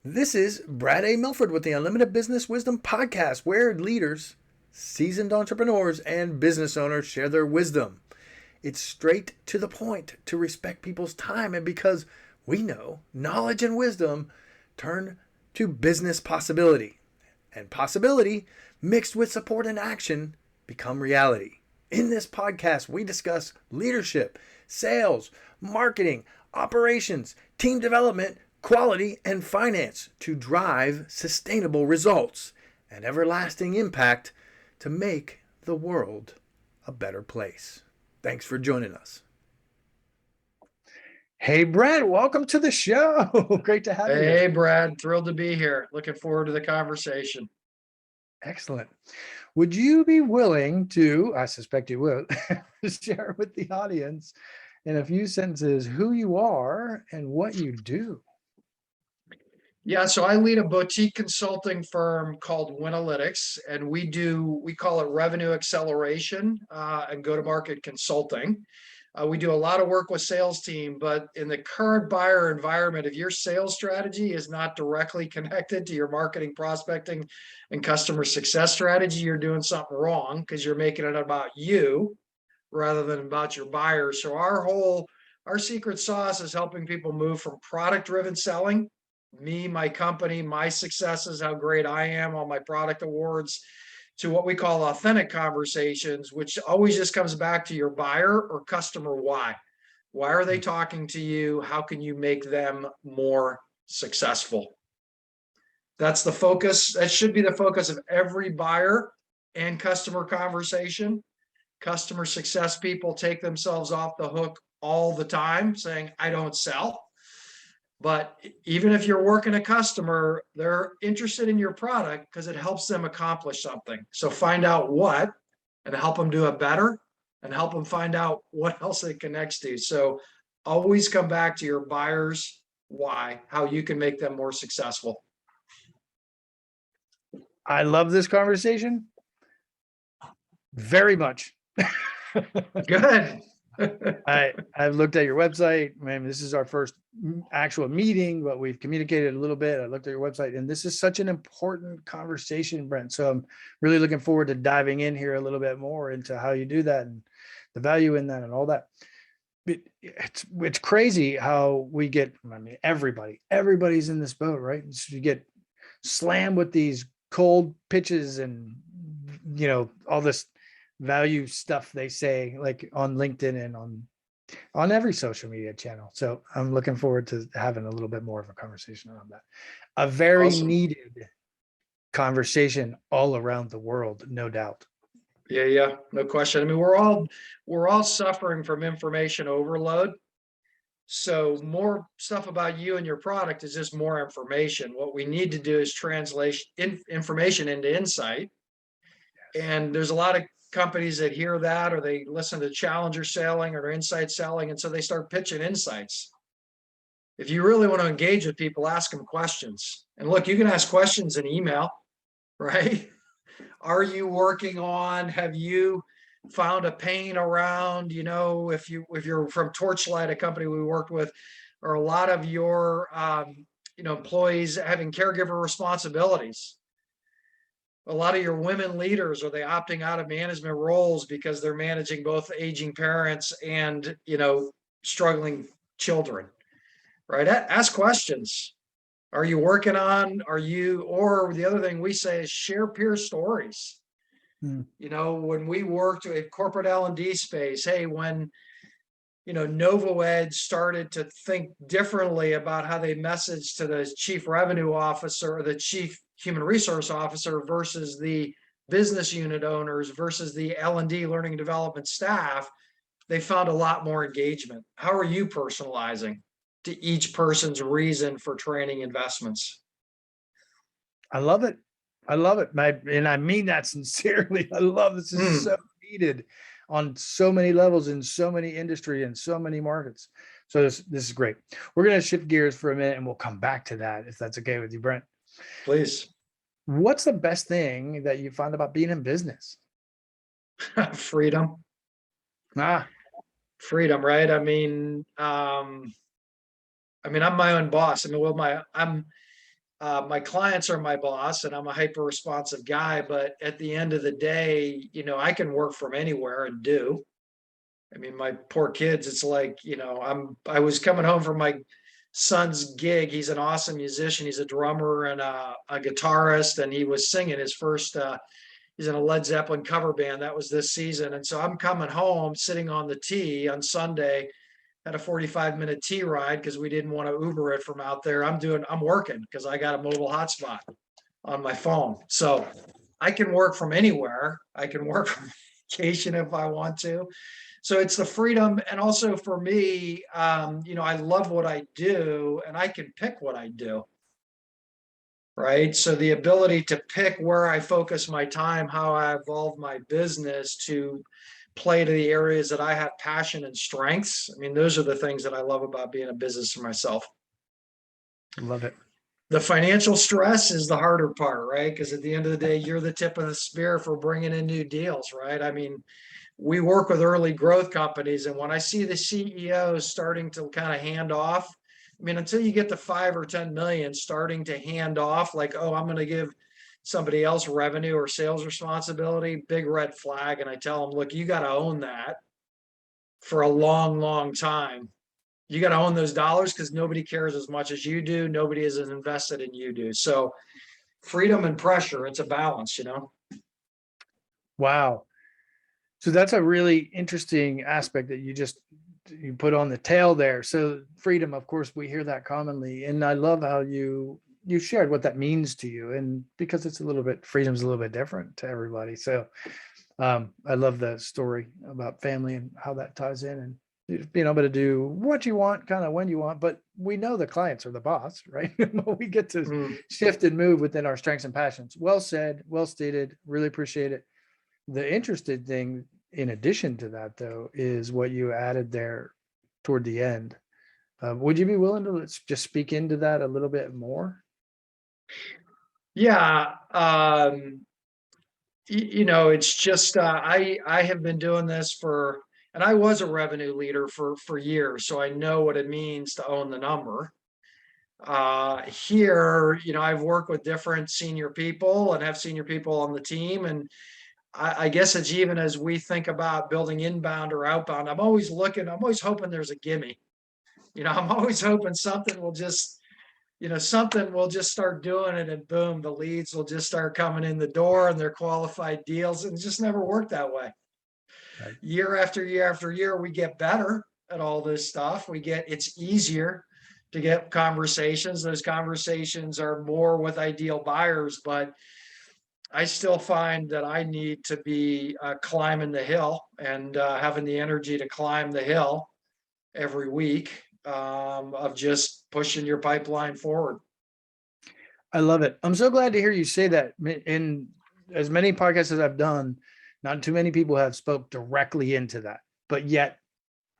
This is Brad A. Milford with the Unlimited Business Wisdom Podcast, where leaders, seasoned entrepreneurs, and business owners share their wisdom. It's straight to the point to respect people's time, and because we know knowledge and wisdom turn to business possibility, and possibility mixed with support and action become reality. In this podcast, we discuss leadership, sales, marketing, operations, team development, quality, and finance to drive sustainable results and everlasting impact to make the world a better place. Thanks for joining us. Hey, Brent, welcome to the show. Great to have you. Hey, Brad, thrilled to be here. Looking forward to the conversation. Excellent. Would you be willing to, I suspect you will, share with the audience in a few sentences who you are and what you do? Yeah, so I lead a boutique consulting firm called Winalytics, and we call it revenue acceleration and go-to-market consulting. We do a lot of work with sales team, but in the current buyer environment, if your sales strategy is not directly connected to your marketing, prospecting, and customer success strategy, you're doing something wrong because you're making it about you rather than about your buyers. So our secret sauce is helping people move from product-driven selling, me, my company, my successes, how great I am, all my product awards, to what we call authentic conversations, which always just comes back to your buyer or customer why. Why are they talking to you? How can you make them more successful? That's the focus. That should be the focus of every buyer and customer conversation. Customer success people take themselves off the hook all the time saying, I don't sell. But even if you're working a customer, they're interested in your product because it helps them accomplish something. So find out what and help them do it better and help them find out what else it connects to. So always come back to your buyers' why, how you can make them more successful. I love this conversation very much. Good. I've looked at your website. Man, this is our first actual meeting, but we've communicated a little bit. I looked at your website, and this is such an important conversation, Brent. So I'm really looking forward to diving in here a little bit more into how you do that and the value in that and all that. It's crazy how we get, I mean, everybody's in this boat, right? So you get slammed with these cold pitches and, all this value stuff they say, like on LinkedIn and on every social media channel. So I'm looking forward to having a little bit more of a conversation around that. A very Awesome. needed conversation all around the world, no doubt. Yeah, no question. I mean, we're all suffering from information overload. So more stuff about you and your product is just more information. What we need to do is translate information into insight. And there's a lot of companies that hear that, or they listen to challenger selling or insight selling, and so they start pitching insights. If you really want to engage with people, ask them questions. And look, you can ask questions in email, right? Are you working on, have you found a pain around, if you're from Torchlight, a company we worked with, or a lot of your employees having caregiver responsibilities. A lot of your women leaders, are they opting out of management roles because they're managing both aging parents and, struggling children, right? Ask questions. Are you working on, or the other thing we say is share peer stories. When we worked with corporate L&D space, hey, when, NovoEdge started to think differently about how they message to the chief revenue officer or the chief human resource officer versus the business unit owners versus the L&D learning and development staff, they found a lot more engagement. How are you personalizing to each person's reason for training investments? I love it. And I mean that sincerely. I love this. Is so needed on so many levels in so many industry and so many markets. So this is great. We're going to shift gears for a minute and we'll come back to that if that's okay with you, Brent. Please. What's the best thing that you find about being in business? Freedom. Freedom, right? I mean, I'm my own boss. My clients are my boss and I'm a hyper responsive guy, but at the end of the day, I can work from anywhere and do. I mean, my poor kids, it's like, I was coming home from my son's gig. He's an awesome musician. He's a drummer and a guitarist, and he was singing his first, he's in a Led Zeppelin cover band. That was this season. And so I'm coming home, sitting on the T on Sunday, had a 45-minute T ride because we didn't want to Uber it from out there. I'm working because I got a mobile hotspot on my phone. So I can work from anywhere. I can work from vacation if I want to. So it's the freedom. And also for me, I love what I do and I can pick what I do. Right. So the ability to pick where I focus my time, how I evolve my business to play to the areas that I have passion and strengths. I mean, those are the things that I love about being a business for myself. Love it. The financial stress is the harder part, right? Because at the end of the day, you're the tip of the spear for bringing in new deals, right? I mean, we work with early growth companies, and when I see the CEOs starting to kind of hand off, I mean, until you get to 5 or 10 million, starting to hand off, like, oh, I'm going to give somebody else revenue or sales responsibility, big red flag. And I tell them, look, you got to own that for a long, long time. You got to own those dollars because nobody cares as much as you do. Nobody is as invested in you do. So freedom and pressure, it's a balance, Wow. So that's a really interesting aspect that you put on the tail there. So freedom, of course, we hear that commonly. And I love how you shared what that means to you. And because freedom's a little bit different to everybody. So I love the story about family and how that ties in, and being able to do what you want, kind of when you want, but we know the clients are the boss, right? We get to shift and move within our strengths and passions. Well said, well stated, really appreciate it. The interesting thing in addition to that, though, is what you added there toward the end. Would you be willing to just speak into that a little bit more? Yeah. It's just, I have been doing this and I was a revenue leader for years. So I know what it means to own the number. Here, I've worked with different senior people and have senior people on the team. And I guess it's even as we think about building inbound or outbound, I'm always hoping there's a gimme. I'm always hoping something will just start doing it and boom, the leads will just start coming in the door and they're qualified deals, and it just never worked that way. Right. Year after year after year, we get better at all this stuff. It's easier to get conversations. Those conversations are more with ideal buyers, but I still find that I need to be climbing the hill and having the energy to climb the hill every week of just pushing your pipeline forward. I love it. I'm so glad to hear you say that. In as many podcasts as I've done, not too many people have spoke directly into that, but yet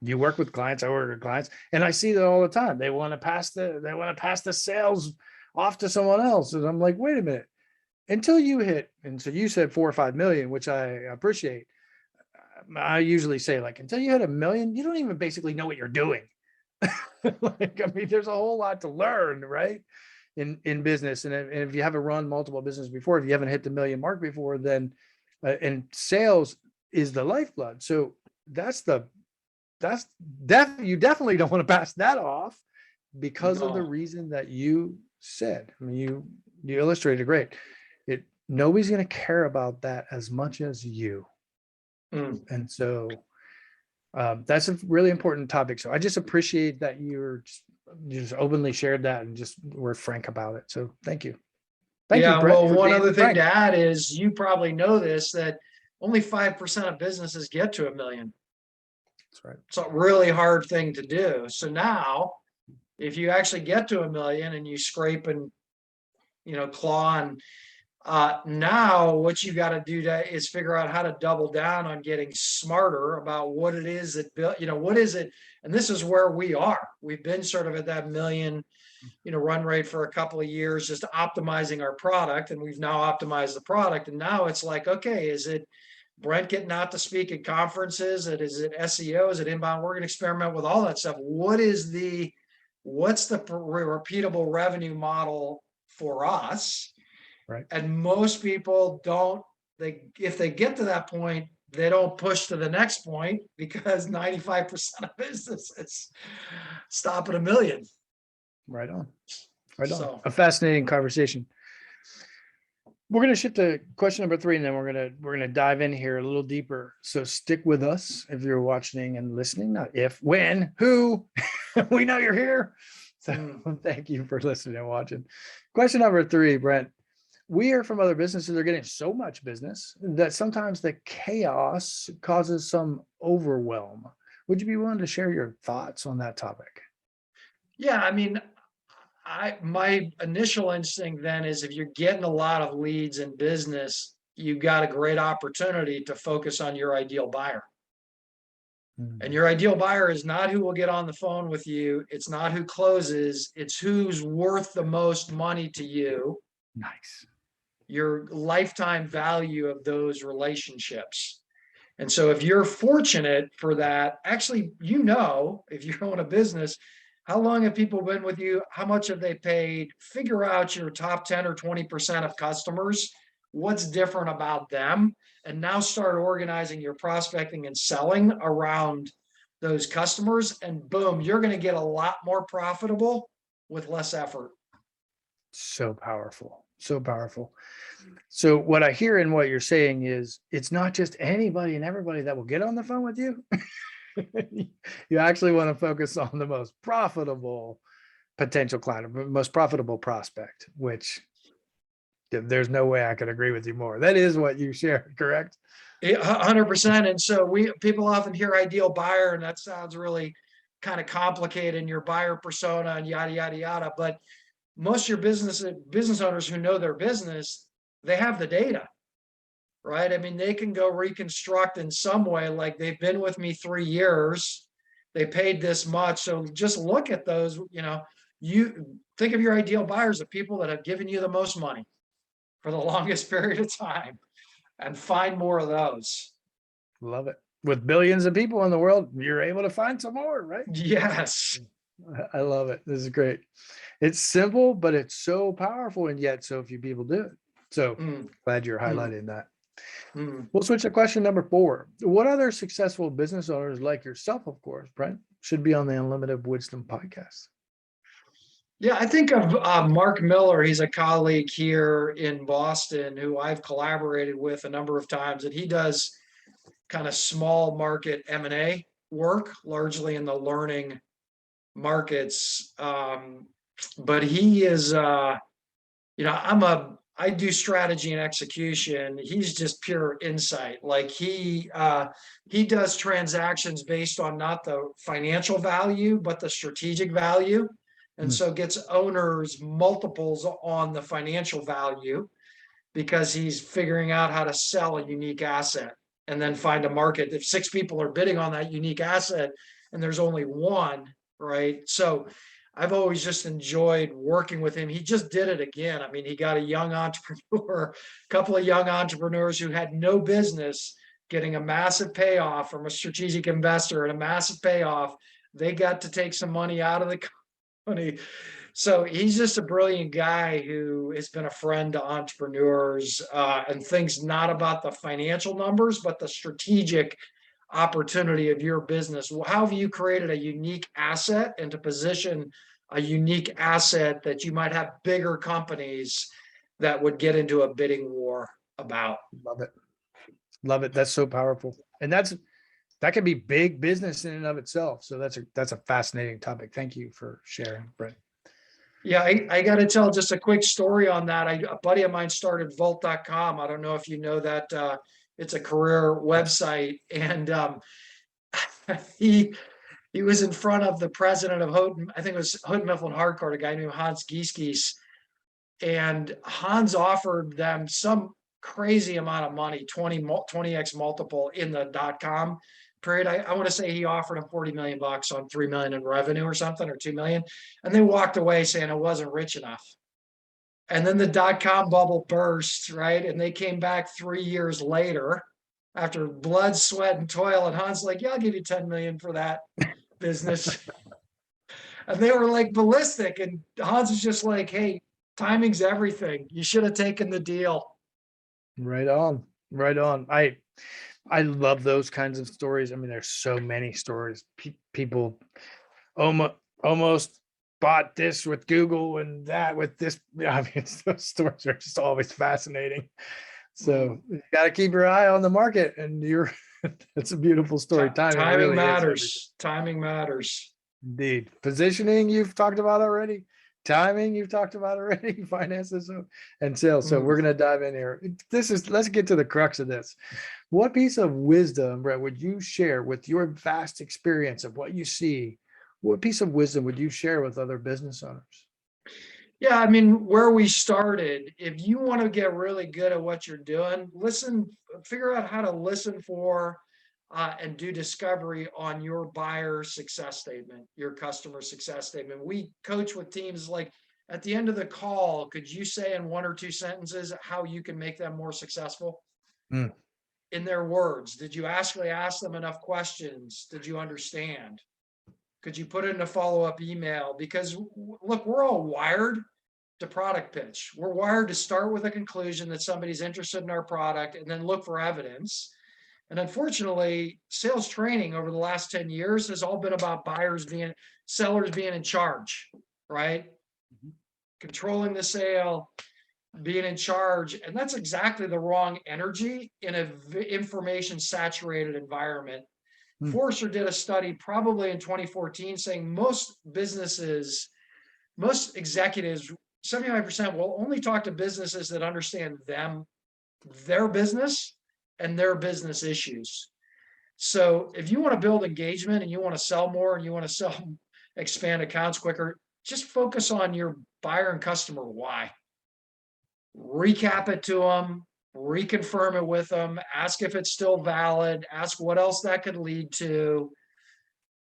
you work with clients, I work with clients, and I see that all the time. They want to pass the sales off to someone else. And I'm like, wait a minute, until you hit, and so you said 4 or 5 million, which I appreciate. I usually say, like, until you hit 1 million, you don't even basically know what you're doing. There's a whole lot to learn, right? In business. And if you haven't run multiple businesses before, if you haven't hit the 1 million mark before, then, and sales is the lifeblood. So you definitely don't want to pass that off because of the reason that you said. I mean, you illustrated great. Nobody's going to care about that as much as you. And so that's a really important topic. So I just appreciate that you just openly shared that and just were frank about it. So thank you. Thank you, Brent. Well, one other thing to add is you probably know this, that only 5% of businesses get to 1 million. That's right. It's a really hard thing to do. So now if you actually get to 1 million and you scrape and, claw and, now what you got to do is figure out how to double down on getting smarter about what it is that, what is it? And this is where we are. We've been sort of at that 1 million, run rate for a couple of years, just optimizing our product. And we've now optimized the product. And now it's like, okay, is it Brent getting out to speak at conferences? Is it SEO? Is it inbound? We're going to experiment with all that stuff. What's the repeatable revenue model for us. Right. And most people don't, if they get to that point, they don't push to the next point because 95% of businesses stop at $1 million. Right on. Right on. So A fascinating conversation. We're going to shift to question number 3, and then we're going to dive in here a little deeper. So stick with us if you're watching and listening. Not if, when, who. We know you're here. So thank you for listening and watching. Question number 3, Brent. We hear from other businesses they're getting so much business that sometimes the chaos causes some overwhelm. Would you be willing to share your thoughts on that topic? yeah, I mean, my initial instinct then is if you're getting a lot of leads in business, you got a great opportunity to focus on your ideal buyer. And your ideal buyer is not who will get on the phone with you. It's not who closes. It's who's worth the most money to you. Nice. Your lifetime value of those relationships. And so if you're fortunate for that, actually, if you own a business, how long have people been with you? How much have they paid? Figure out your top 10 or 20% of customers. What's different about them? And now start organizing your prospecting and selling around those customers. And boom, you're going to get a lot more profitable with less effort. So powerful. So powerful. So what I hear in what you're saying is it's not just anybody and everybody that will get on the phone with you. You actually want to focus on the most profitable potential client, most profitable prospect, which there's no way I could agree with you more. That is what you share, correct? 100%. And so people often hear ideal buyer, and that sounds really kind of complicated in your buyer persona and yada, yada, yada. But most of your business owners who know their business, they have the data, right? I mean, they can go reconstruct in some way, like they've been with me 3 years, they paid this much. So just look at those, you think of your ideal buyers, the people that have given you the most money for the longest period of time, and find more of those. Love it. With billions of people in the world, you're able to find some more, right? Yes. I love it. This is great. It's simple, but it's so powerful, and yet so few people do it. So glad you're highlighting that. We'll switch to question number 4. What other successful business owners like yourself, of course, Brent, should be on the Unlimited Wisdom podcast? Yeah, I think of Mark Miller. He's a colleague here in Boston who I've collaborated with a number of times, and he does kind of small market M&A work, largely in the learning markets. But he is, I do strategy and execution. He's just pure insight. Like he does transactions based on not the financial value, but the strategic value. And so gets owners multiples on the financial value because he's figuring out how to sell a unique asset and then find a market. If 6 people are bidding on that unique asset and there's only one, right? So I've always just enjoyed working with him. He just did it again. I mean, he got a young entrepreneur, a couple of young entrepreneurs who had no business getting a massive payoff from a strategic investor and a massive payoff. They got to take some money out of the company. So he's just a brilliant guy who has been a friend to entrepreneurs and thinks not about the financial numbers, but the strategic opportunity of your business. How have you created a unique asset and to position a unique asset that you might have bigger companies that would get into a bidding war about? Love it. Love it. That's so powerful. And that can be big business in and of itself. So that's a fascinating topic. Thank you for sharing, Brent. Yeah, I got to tell just a quick story on that. A buddy of mine started Vault.com. I don't know if you know that. It's a career website. And he was in front of the president of Houghton, I think it was Houghton Mifflin Harcourt, a guy named Hans Ghezkes. And Hans offered them some crazy amount of money, 20x multiple in the .com period. I want to say he offered him $40 million on 3 million in revenue or something, or 2 million. And they walked away saying it wasn't rich enough. And then the .com bubble burst, right? And they came back 3 years later after blood, sweat, and toil. And Hans like, yeah, I'll give you 10 million for that business. And they were like ballistic. And Hans was just like, hey, Timing's everything. You should have taken the deal. Right on. Right on. I love those kinds of stories. I mean, there's so many stories. People almost bought this with Google and that with this. I mean, those stories are just always fascinating. So you got to keep your eye on the market, and it's a beautiful story. Timing really is everything. matters. Timing matters. Indeed. Positioning, you've talked about already. Timing, you've talked about already. Finances and sales. So we're going to dive in here. Let's get to the crux of this. What piece of wisdom, Brent, would you share with your vast experience of what you see? What piece of wisdom would you share with other business owners? Yeah, I mean, where we started, if you want to get really good at what you're doing, figure out how to listen for and do discovery on your buyer success statement, your customer success statement. We coach with teams like at the end of the call, could you say in 1 or 2 sentences how you can make them more successful? In their words. Did you actually ask them enough questions? Did you understand? Could you put it in a follow-up email? Because look, we're all wired to product pitch. We're wired to start with a conclusion that somebody's interested in our product and then look for evidence. And unfortunately, sales training over the last 10 years has all been about sellers being in charge, right? Controlling the sale, being in charge. And that's exactly the wrong energy in an information saturated environment. Forrester did a study probably in 2014 saying most executives, 75% will only talk to businesses that understand their business and their business issues. So if you want to build engagement and you want to sell more and you want to expand accounts quicker, just focus on your buyer and customer why. Recap it to them, reconfirm it with them, ask if it's still valid, ask what else that could lead to.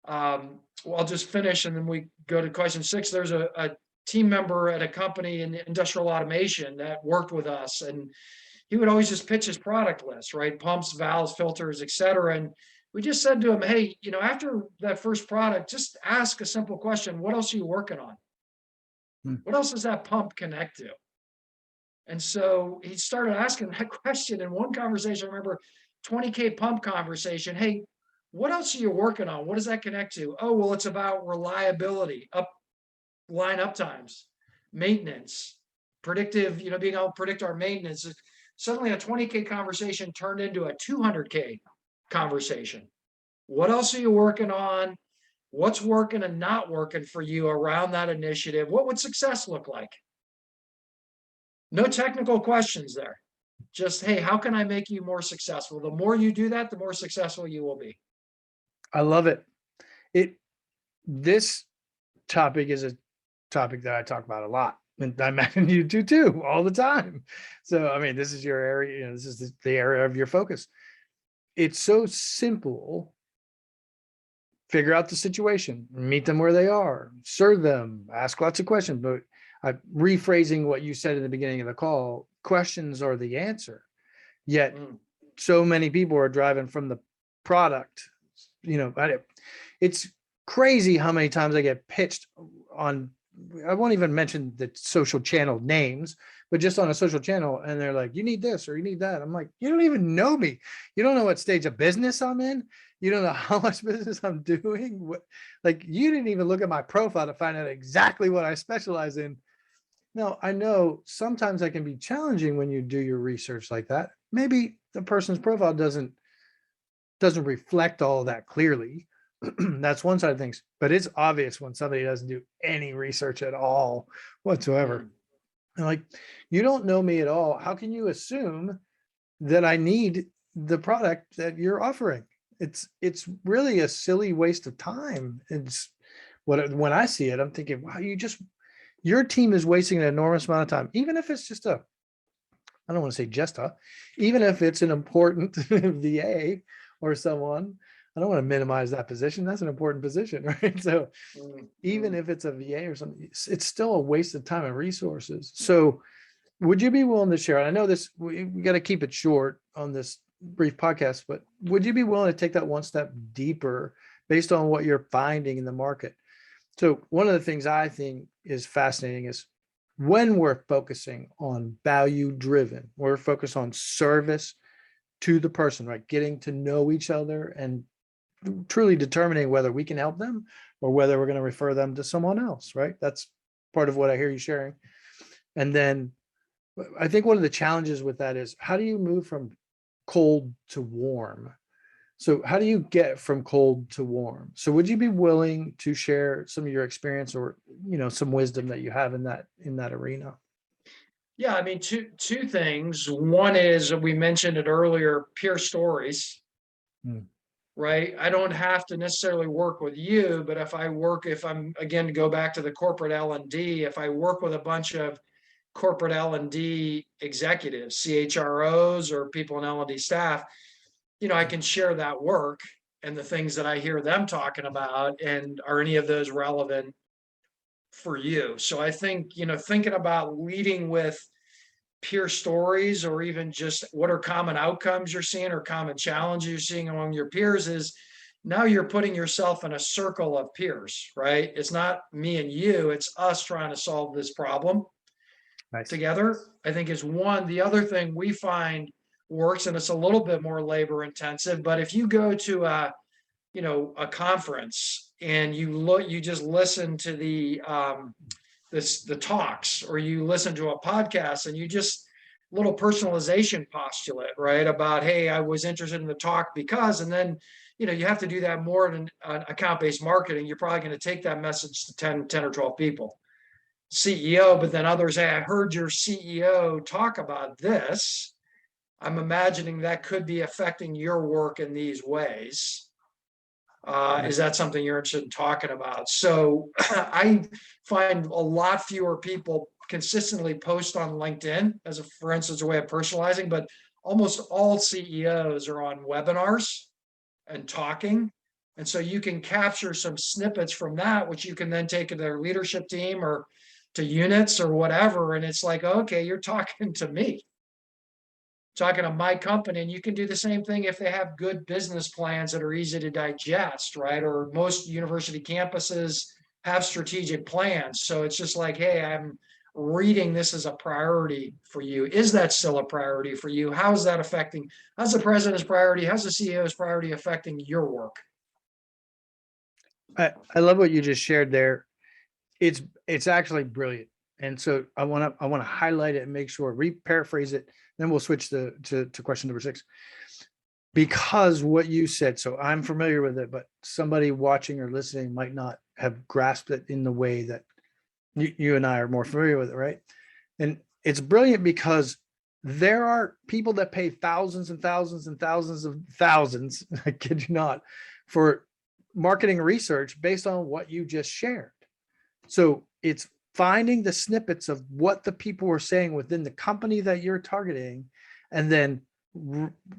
Well, I'll just finish and then we go to question 6. There's a team member at a company in industrial automation that worked with us, and he would always just pitch his product list, right? Pumps, valves, filters, etc. And we just said to him, hey, after that first product, just ask a simple question. What else are you working on? What else does that pump connect to? And so he started asking that question in one conversation. I remember 20K pump conversation. Hey, what else are you working on? What does that connect to? Oh, well, it's about reliability, line up times, maintenance, predictive, being able to predict our maintenance. Suddenly a 20K conversation turned into a 200K conversation. What else are you working on? What's working and not working for you around that initiative? What would success look like? No technical questions there. Just, hey, how can I make you more successful? The more you do that, the more successful you will be. I love it. This topic is a topic that I talk about a lot. And I imagine you do too, all the time. So, I mean, this is your area, this is the area of your focus. It's so simple. Figure out the situation, meet them where they are, serve them, ask lots of questions. But rephrasing what you said at the beginning of the call, questions are the answer. Yet so many people are driving from the product. It's crazy how many times I get pitched on, I won't even mention the social channel names, but just on a social channel, and they're like, you need this or you need that. I'm like, you don't even know me. You don't know what stage of business I'm in. You don't know how much business I'm doing. You didn't even look at my profile to find out exactly what I specialize in. Now, I know sometimes that can be challenging when you do your research like that. Maybe the person's profile doesn't reflect all that clearly. That's one side of things, but it's obvious when somebody doesn't do any research at all whatsoever. And you don't know me at all. How can you assume that I need the product that you're offering? It's really a silly waste of time. When I see it, I'm thinking, wow, your team is wasting an enormous amount of time, even if it's just I don't want to say even if it's an important VA or someone. I don't want to minimize that position. That's an important position, right? So even if it's a VA or something, it's still a waste of time and resources. So would you be willing to share? I know we got to keep it short on this brief podcast, but would you be willing to take that one step deeper based on what you're finding in the market? So one of the things I think is fascinating is when we're focusing on value driven, we're focused on service to the person, right? Getting to know each other and truly determining whether we can help them or whether we're going to refer them to someone else, right? That's part of what I hear you sharing. And then I think one of the challenges with that is, how do you move from cold to warm? So how do you get from cold to warm? So would you be willing to share some of your experience or, some wisdom that you have in that arena? Yeah, I mean, two things. One is, we mentioned it earlier, peer stories, Mm. right? I don't have to necessarily work with you, but if I'm, again, to go back to the corporate L&D, if I work with a bunch of corporate L&D executives, CHROs, or people in L&D staff, I can share that work and the things that I hear them talking about, and are any of those relevant for you? So I think, thinking about leading with peer stories, or even just what are common outcomes you're seeing or common challenges you're seeing among your peers, is now you're putting yourself in a circle of peers, right? It's not me and you, it's us trying to solve this problem Nice. together, I think is one. The other thing we find works, and it's a little bit more labor intensive, but if you go to a conference and you just listen to the talks, or you listen to a podcast and you just little personalization postulate, right? About, hey, I was interested in the talk because, and then, you have to do that more than account-based marketing. You're probably going to take that message to 10 or 12 people, CEO, but then others, hey, I heard your CEO talk about this. I'm imagining that could be affecting your work in these ways. Is that something you're interested in talking about? So I find a lot fewer people consistently post on LinkedIn as for instance, a way of personalizing, but almost all CEOs are on webinars and talking. And so you can capture some snippets from that, which you can then take to their leadership team or to units or whatever. And it's like, okay, you're talking to me, talking to my company. And you can do the same thing if they have good business plans that are easy to digest, right? Or most university campuses have strategic plans. So it's just like, hey, I'm reading this as a priority for you. Is that still a priority for you? How's that affecting, how's the president's priority? How's the CEO's priority affecting your work? I love what you just shared there. It's actually brilliant. And so I want to highlight it and make sure, paraphrase it, then we'll switch to question number 6. Because what you said, so I'm familiar with it, but somebody watching or listening might not have grasped it in the way that you and I are more familiar with it, right? And it's brilliant because there are people that pay thousands and thousands and thousands of thousands, I kid you not, for marketing research based on what you just shared. So it's finding the snippets of what the people were saying within the company that you're targeting, and then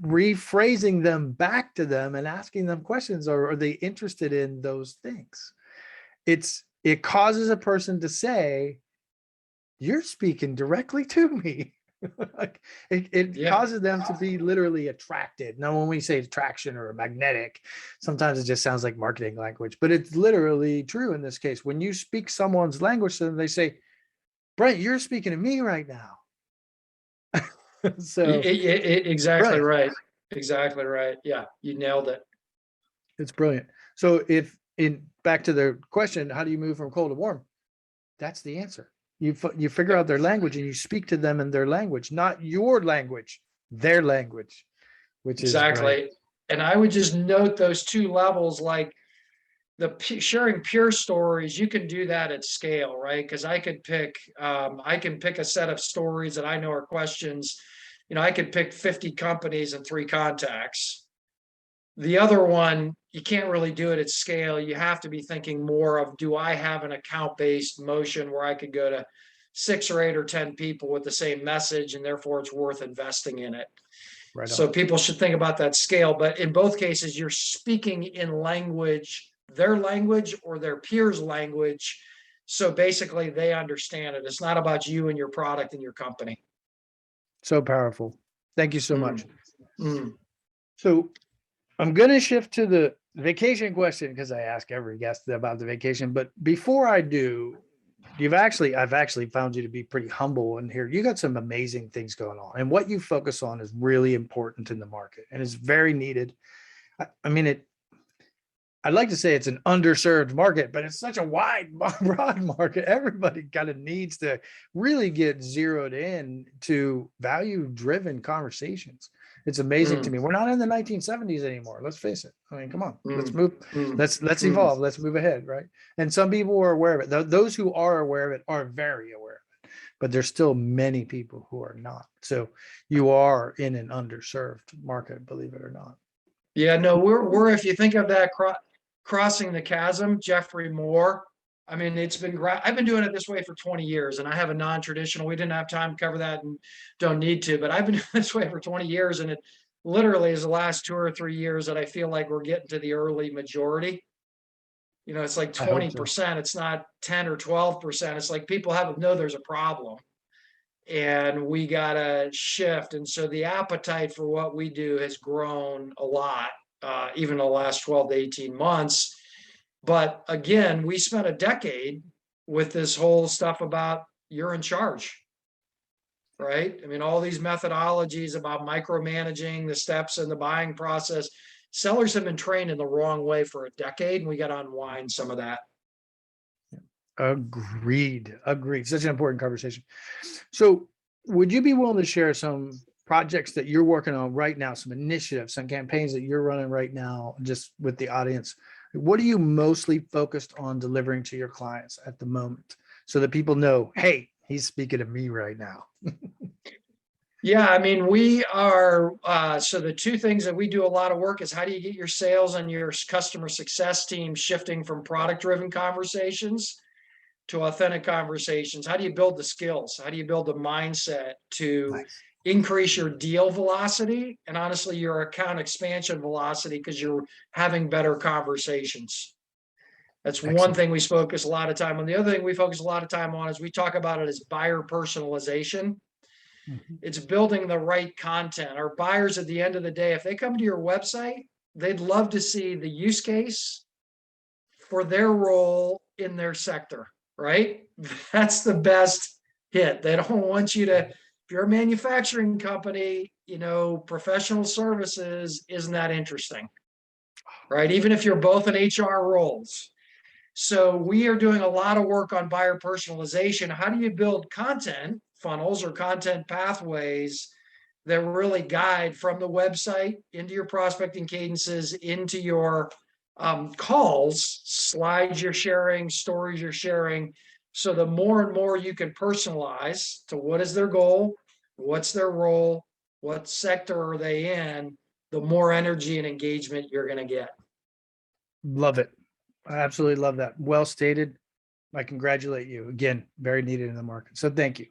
rephrasing them back to them and asking them questions. Or are they interested in those things? It causes a person to say, you're speaking directly to me. Like it causes them to be literally attracted. Now, when we say attraction or magnetic, sometimes it just sounds like marketing language, but it's literally true in this case. When you speak someone's language to them, they say, Brent, you're speaking to me right now. So exactly brilliant. right. Exactly right. Yeah, you nailed it. It's brilliant. So back to the question, how do you move from cold to warm? That's the answer. You figure out their language and you speak to them in their language, not your language, their language, which is exactly. And I would just note those two levels, like sharing pure stories. You can do that at scale, right? Because I can pick a set of stories that I know are questions. I could pick 50 companies and 3 contacts. The other one, you can't really do it at scale. You have to be thinking more of, do I have an account-based motion where I could go to 6 or 8 or 10 people with the same message, and therefore it's worth investing in it. right. So people should think about that scale. But in both cases, you're speaking in language, their language or their peers' language. So basically they understand it. It's not about you and your product and your company. So powerful. Thank you so much. Mm. So I'm going to shift to the vacation question because I ask every guest about the vacation. But before I do, I've actually found you to be pretty humble in here. You got some amazing things going on, and what you focus on is really important in the market and is very needed. I mean, I'd like to say it's an underserved market, but it's such a wide, broad market. Everybody kind of needs to really get zeroed in to value-driven conversations. It's amazing to me. We're not in the 1970s anymore. Let's face it. I mean, come on, let's move. Let's evolve. Let's move ahead, right? And some people are aware of it. Those who are aware of it are very aware of it, but there's still many people who are not. So you are in an underserved market, believe it or not. Yeah, no, we're if you think of that crossing the chasm, Jeffrey Moore. I mean, it's been great. I've been doing it this way for 20 years, and I have a non-traditional. We didn't have time to cover that and don't need to, but I've been doing this way for 20 years, and it literally is the last 2 or 3 years that I feel like we're getting to the early majority. You know, it's like 20%. It's not 10 or 12%. It's like people know there's a problem, and we gotta shift. And so the appetite for what we do has grown a lot, even the last 12 to 18 months. But again, we spent a decade with this whole stuff about you're in charge, right? I mean, all these methodologies about micromanaging the steps in the buying process, sellers have been trained in the wrong way for a decade, and we got to unwind some of that. Agreed. Such an important conversation. So would you be willing to share some projects that you're working on right now, some initiatives, some campaigns that you're running right now, just with the audience? What are you mostly focused on delivering to your clients at the moment so that people know, hey, he's speaking to me right now? Yeah, I mean, we are, so the two things that we do a lot of work is how do you get your sales and your customer success team shifting from product-driven conversations to authentic conversations? How do you build the skills? How do you build the mindset to increase your deal velocity and honestly your account expansion velocity because you're having better conversations? That's one thing we focus a lot of time on. The other thing we focus a lot of time on is we talk about it as buyer personalization. It's building the right content. Our buyers at the end of the day, if they come to your website, they'd love to see the use case for their role in their sector, right? That's the best hit. They don't want you to, if you're a manufacturing company, you know, professional services isn't that interesting, right? Even if you're both in HR roles. So we are doing a lot of work on buyer personalization. How do you build content funnels or content pathways that really guide from the website into your prospecting cadences, into your calls, slides you're sharing, stories you're sharing. So the more and more you can personalize to what is their goal, what's their role, what sector are they in, the more energy and engagement you're going to get. Love it. I absolutely love that. Well stated. I congratulate you. Again, very needed in the market. So thank you.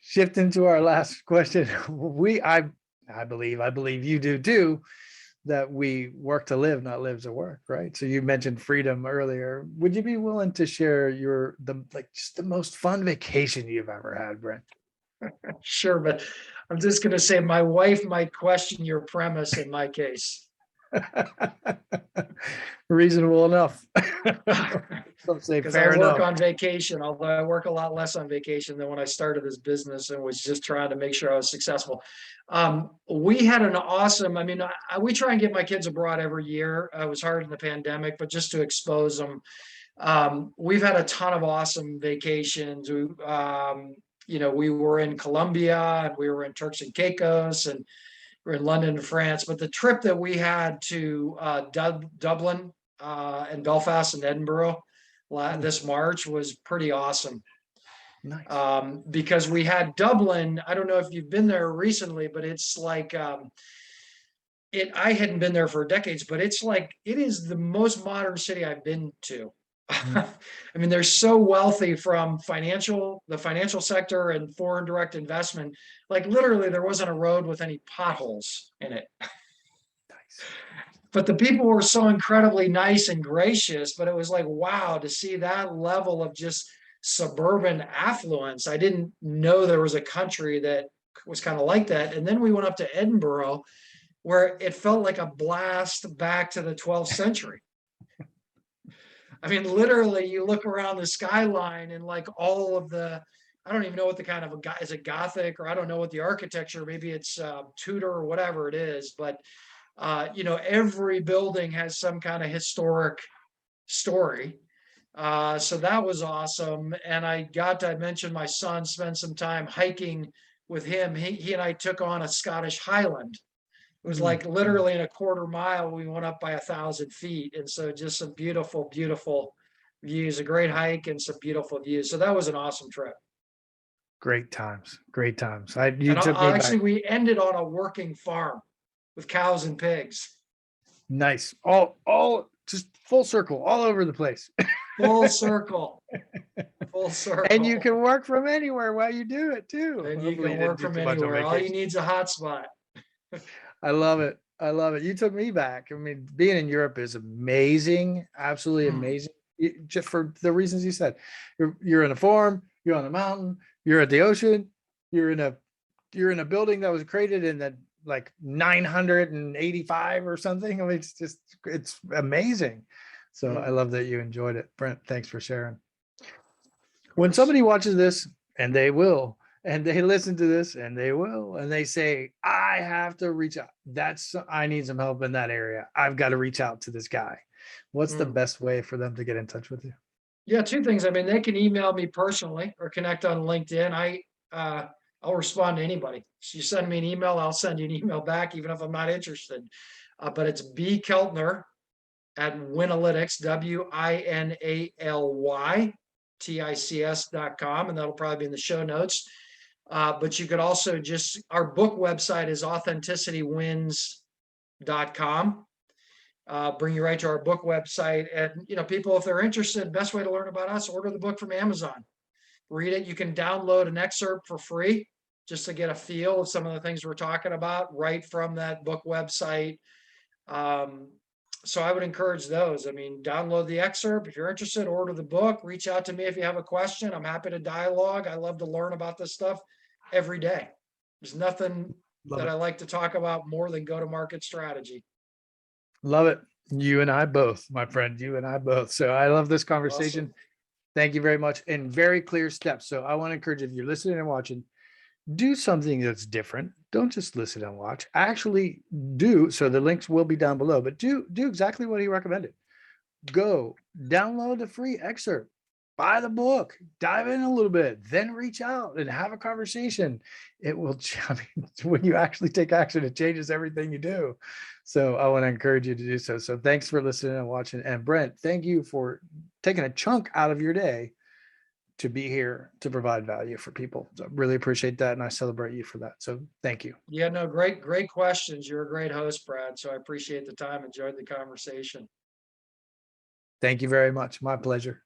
Shifting to our last question. I believe you do too, that we work to live, not live to work, right? So you mentioned freedom earlier. Would you be willing to share just the most fun vacation you've ever had, Brent? Sure, but I'm just going to say my wife might question your premise in my case. Reasonable enough. Some say because fair I work enough. on vacation, although I work a lot less on vacation than when I started this business and was just trying to make sure I was successful. We had an awesome, we try and get my kids abroad every year. It was hard in the pandemic, but just to expose them. We've had a ton of awesome vacations. We were in Colombia and we were in Turks and Caicos and we're in London and France. But the trip that we had to Dublin and Belfast and Edinburgh this March was pretty awesome. Nice. Because we had Dublin. I don't know if you've been there recently, but it's like I hadn't been there for decades, but it's like it is the most modern city I've been to. They're so wealthy from the financial sector and foreign direct investment. Like literally there wasn't a road with any potholes in it. Nice. But the people were so incredibly nice and gracious, but it was like, wow, to see that level of just suburban affluence. I didn't know there was a country that was kind of like that. And then we went up to Edinburgh where it felt like a blast back to the 12th century. I mean, literally, you look around the skyline and like all of the, I don't even know what the kind of is it Gothic, or I don't know what the architecture, maybe it's Tudor or whatever it is, but every building has some kind of historic story. So that was awesome. And I mentioned my son, spent some time hiking with him. He and I took on a Scottish Highland. It was like literally in a quarter mile, we went up by 1,000 feet. And so just some beautiful, beautiful views, a great hike and some beautiful views. So that was an awesome trip. Great times. Great times. Actually, we ended on a working farm with cows and pigs. Nice. All just full circle, all over the place. Full circle. Full circle. And you can work from anywhere while you do it too. And you can work from anywhere. All you need is a hotspot. I love it. I love it. You took me back. I mean, being in Europe is amazing. Absolutely amazing. Just for the reasons you said. You're in a farm, you're on a mountain, you're at the ocean, you're in a building that was created in the like 985 or something. I mean, it's amazing. So I love that you enjoyed it. Brent, thanks for sharing. When somebody watches this, and they will, and they listen to this, and they will, and they say, I have to reach out. I need some help in that area. I've got to reach out to this guy. What's the best way for them to get in touch with you? Yeah, two things. I mean, they can email me personally or connect on LinkedIn. I'll respond to anybody. So you send me an email, I'll send you an email back, even if I'm not interested. But it's B.𝐾eLTner at Winalytics, WINALYTICS.com, and that'll probably be in the show notes. But you could also our book website is authenticitywins.com. Bring you right to our book website. And, people, if they're interested, best way to learn about us, order the book from Amazon. Read it. You can download an excerpt for free just to get a feel of some of the things we're talking about right from that book website. So I would encourage those. I mean, download the excerpt. If you're interested, order the book. Reach out to me if you have a question. I'm happy to dialogue. I love to learn about this stuff every day. There's nothing I like to talk about more than go-to-market strategy. Love it. You and I both, my friend, you and I both. So I love this conversation. Awesome. Thank you very much. And very clear steps. So I want to encourage, if you're listening and watching, do something that's different. Don't just listen and watch. Actually do. So the links will be down below, but do exactly what he recommended. Go download the free excerpt, buy the book, dive in a little bit, then reach out and have a conversation. It will, when you actually take action, it changes everything you do. So I want to encourage you to do so. So thanks for listening and watching. And Brent, thank you for taking a chunk out of your day to be here to provide value for people. So I really appreciate that. And I celebrate you for that. So thank you. Yeah, no, great questions. You're a great host, Brad. So I appreciate the time. Enjoyed the conversation. Thank you very much. My pleasure.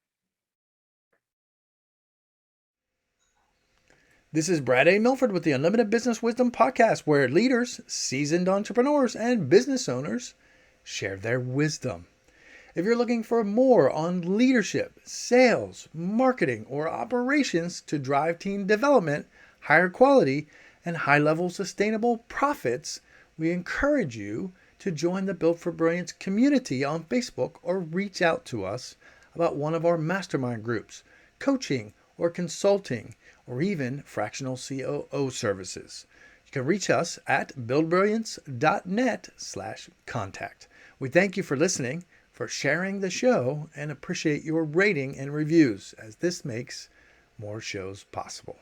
This is Brad A. Milford with the Unlimited Business Wisdom Podcast, where leaders, seasoned entrepreneurs, and business owners share their wisdom. If you're looking for more on leadership, sales, marketing, or operations to drive team development, higher quality, and high-level sustainable profits, we encourage you to join the Built for Brilliance community on Facebook or reach out to us about one of our mastermind groups, coaching or consulting, or even fractional COO services. You can reach us at buildbrilliance.net/contact. We thank you for listening, for sharing the show, and appreciate your rating and reviews, as this makes more shows possible.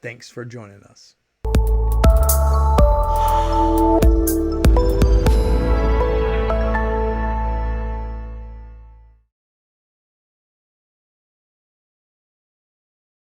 Thanks for joining us.